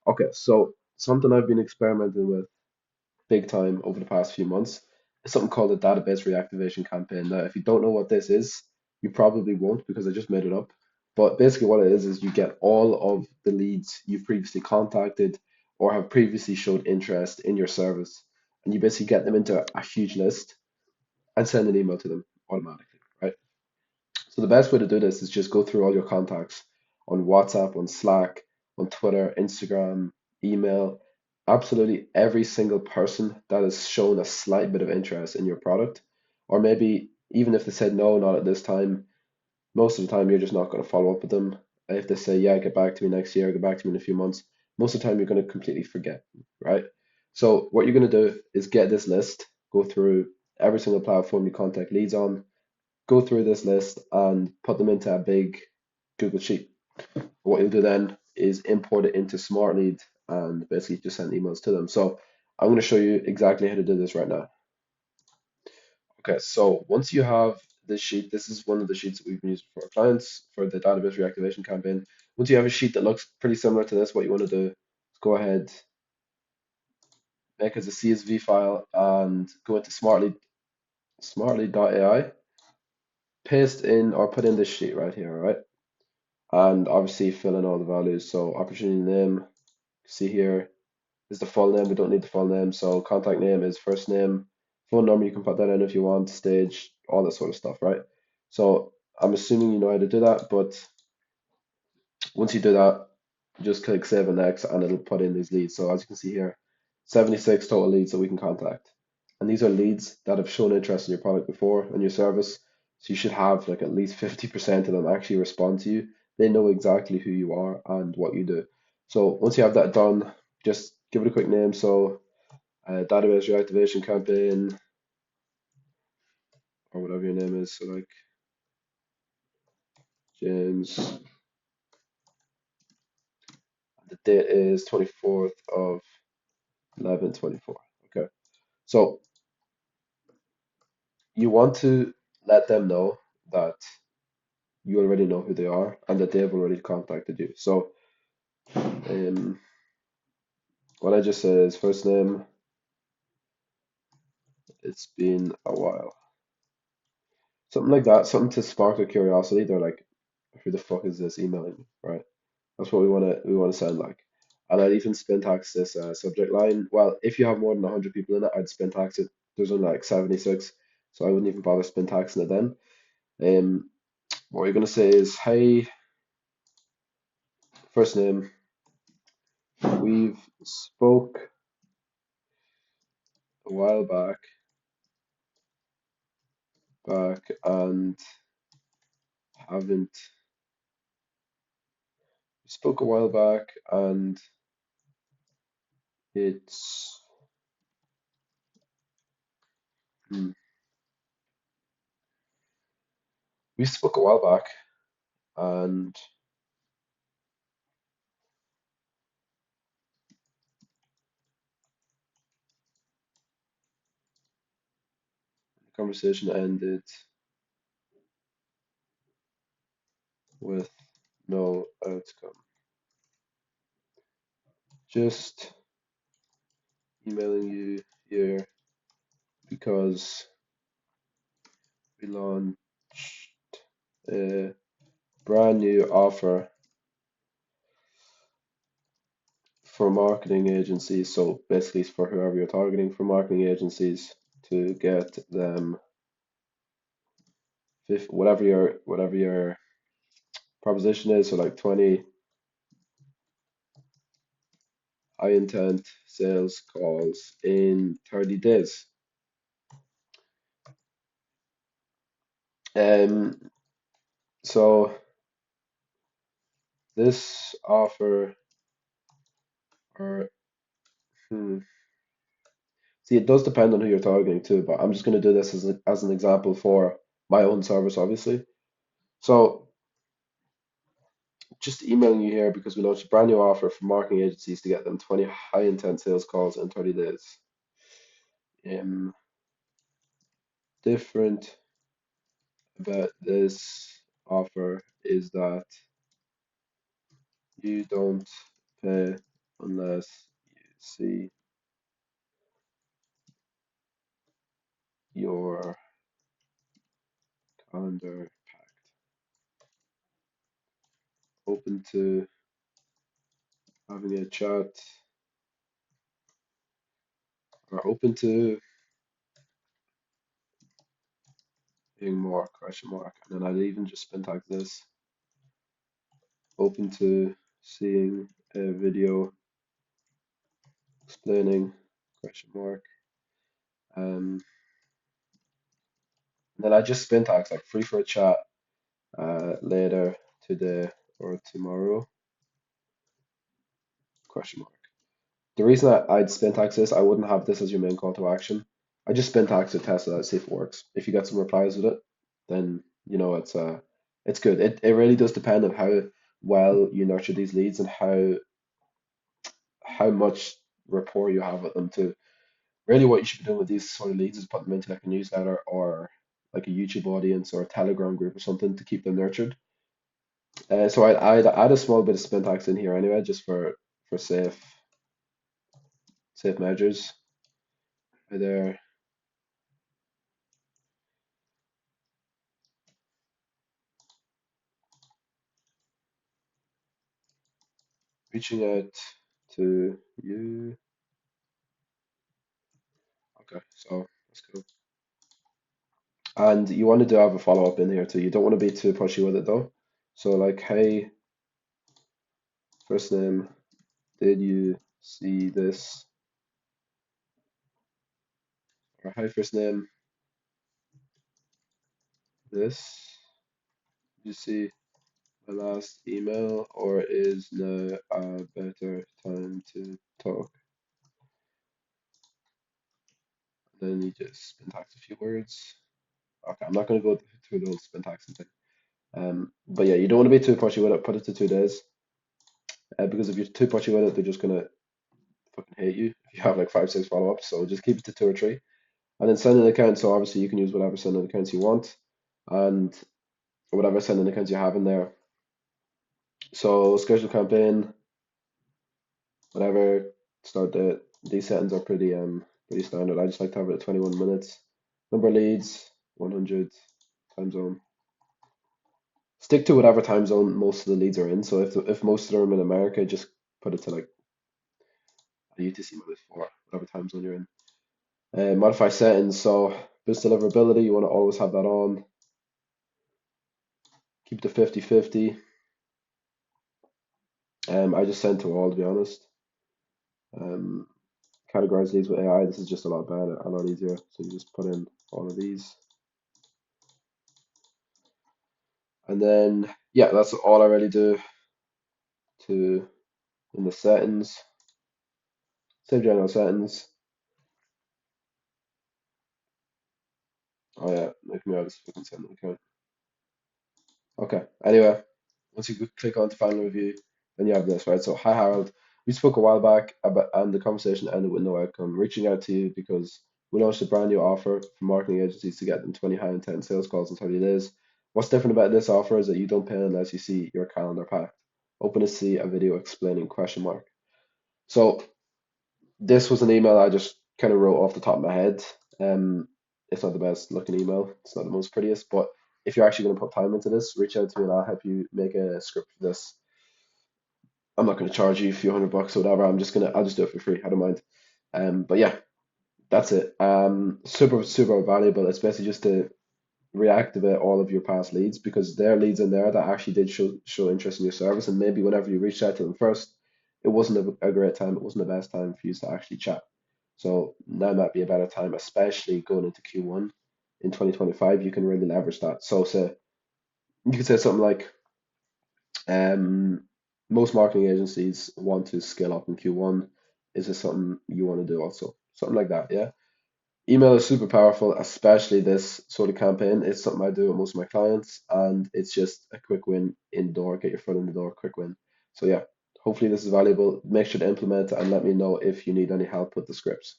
Okay, so something I've been experimenting with big time over the past few months is something called a database reactivation campaign. Now, if you don't know what this is, you probably won't because I just made it up. But basically, what it is you get all of the leads you've previously contacted or have previously showed interest in your service, and you basically get them into a huge list and send an email to them automatically, right? So the best way to do this is just go through all your contacts on WhatsApp, on Slack, on Twitter, Instagram, email, absolutely every single person that has shown a slight bit of interest in your product, or maybe even if they said no, not at this time, most of the time you're just not going to follow up with them. If they say, yeah, get back to me next year, get back to me in a few months, most of the time you're going to completely forget, right? So what you're going to do is get this list, go through every single platform you contact leads on, go through this list and put them into a big Google Sheet. What you'll do then is import it into Smartlead and basically just send emails to them. So I'm going to show you exactly how to do this right now. Okay, so once you have this sheet, this is one of the sheets that we've been using for our clients for the database reactivation campaign. Once you have a sheet that looks pretty similar to this, what you want to do is go ahead, make it as a CSV file and go into smartlead.ai, paste in or put in this sheet right here, all right? And obviously fill in all the values. So opportunity name, see here is the full name. We don't need the full name. So contact name is first name, phone number, you can put that in if you want, stage, all that sort of stuff, right? So I'm assuming you know how to do that, but once you do that, just click save and next and it'll put in these leads. So as you can see here, 76 total leads that we can contact. And these are leads that have shown interest in your product before and your service. So you should have like at least 50% of them actually respond to you. They know exactly who you are and what you do. So once you have that done, just give it a quick name. So database reactivation campaign or whatever your name is. So like James, the date is 24th of 11/24. Okay. So you want to let them know that you already know who they are and that they've already contacted you. So um, what I just said is first name, it's been a while. Something like that, something to spark their curiosity. They're like, who the fuck is this emailing me, right? That's what we want to sound like. And I'd even syntax this subject line. Well, if you have more than 100 people in it, I'd syntax it. There's only like 76, so I wouldn't even bother syntaxing it then. What you're gonna say is, hey, first name, we've spoke a while back and haven't we spoke a while back and it's hmm, we spoke a while back and the conversation ended with no outcome. Just emailing you here because we launched a brand new offer for marketing agencies. So basically, it's for whoever you're targeting for marketing agencies to get them whatever your proposition is. So like 20 high intent sales calls in 30 days. Um, so this offer, or hmm, see, it does depend on who you're targeting too, but I'm just going to do this as an example for my own service, obviously. So just emailing you here because we launched a brand new offer for marketing agencies to get them 20 high intent sales calls in 30 days. Um, different about this offer is that you don't pay unless you see your calendar packed. Open to having a chat or open to being more question mark. And then I'd even just syntax this open to seeing a video explaining question mark. Um, and then I just syntax like free for a chat later today or tomorrow question mark. The reason I'd syntax this, I wouldn't have this as your main call to action. I just syntax it, test it out, see if it works. If you get some replies with it, then you know it's good. It really does depend on how well you nurture these leads and how much rapport you have with them to really what you should be doing with these sort of leads is put them into like a newsletter or like a YouTube audience or a Telegram group or something to keep them nurtured. So I'd add a small bit of syntax in here anyway, just for safe measures. Hi there, reaching out to you. Okay, so that's cool. And you want to do have a follow up in here too. You don't want to be too pushy with it though. So like, hey, first name, did you see this? Or hi, first name, this. Did you see my last email, or is now a better time to talk? Then you just syntax a few words. Okay, I'm not going to go through the whole syntax thing. But yeah, you don't want to be too pushy with it. Put it to 2 days, because if you're too pushy with it, they're just gonna fucking hate you if you have like 5, 6 follow-ups. So just keep it to 2 or 3, and then send an account. So obviously you can use whatever sending accounts you want, and whatever sending accounts you have in there. So schedule campaign, whatever, start date. These settings are pretty standard. I just like to have it at 21 minutes. Number of leads, 100. Time zone. Stick to whatever time zone most of the leads are in. So if most of them are in America, just put it to like UTC -4, whatever time zone you're in. Modify settings. So boost deliverability, you want to always have that on. Keep the 50/50. I just send to all, to be honest. Um, categorize these with AI. This is just a lot better, a lot easier. So you just put in all of these. And then, yeah, that's all I really do to in the settings. Save general settings. Oh yeah, make me out of this fucking sending account. Okay. Anyway, once you click on to final review, then you have this, right? So, hi Harold. We spoke a while back about, and the conversation ended with no outcome. Reaching out to you because we launched a brand new offer for marketing agencies to get them 20 high intent sales calls in 30 days. What's different about this offer is that you don't pay unless you see your calendar packed. Open to see a video explaining question mark. So this was an email I just kind of wrote off the top of my head. Um, it's not the best looking email. It's not the most prettiest, but if you're actually going to put time into this, reach out to me and I'll help you make a script for this. I'm not going to charge you a few $100 or whatever. I'll just do it for free. I don't mind. But yeah, that's it. Super valuable. It's basically just to reactivate all of your past leads because there are leads in there that actually did show interest in your service, and maybe whenever you reached out to them first, it wasn't a great time. It wasn't the best time for you to actually chat. So now might be a better time, especially going into Q1 in 2025. You can really leverage that. So say you could say something like, um, most marketing agencies want to scale up in Q1. Is this something you want to do also? Something like that, yeah. Email is super powerful, especially this sort of campaign. It's something I do with most of my clients, and it's just a quick win indoor. Get your foot in the door, quick win. So yeah, hopefully this is valuable. Make sure to implement it and let me know if you need any help with the scripts.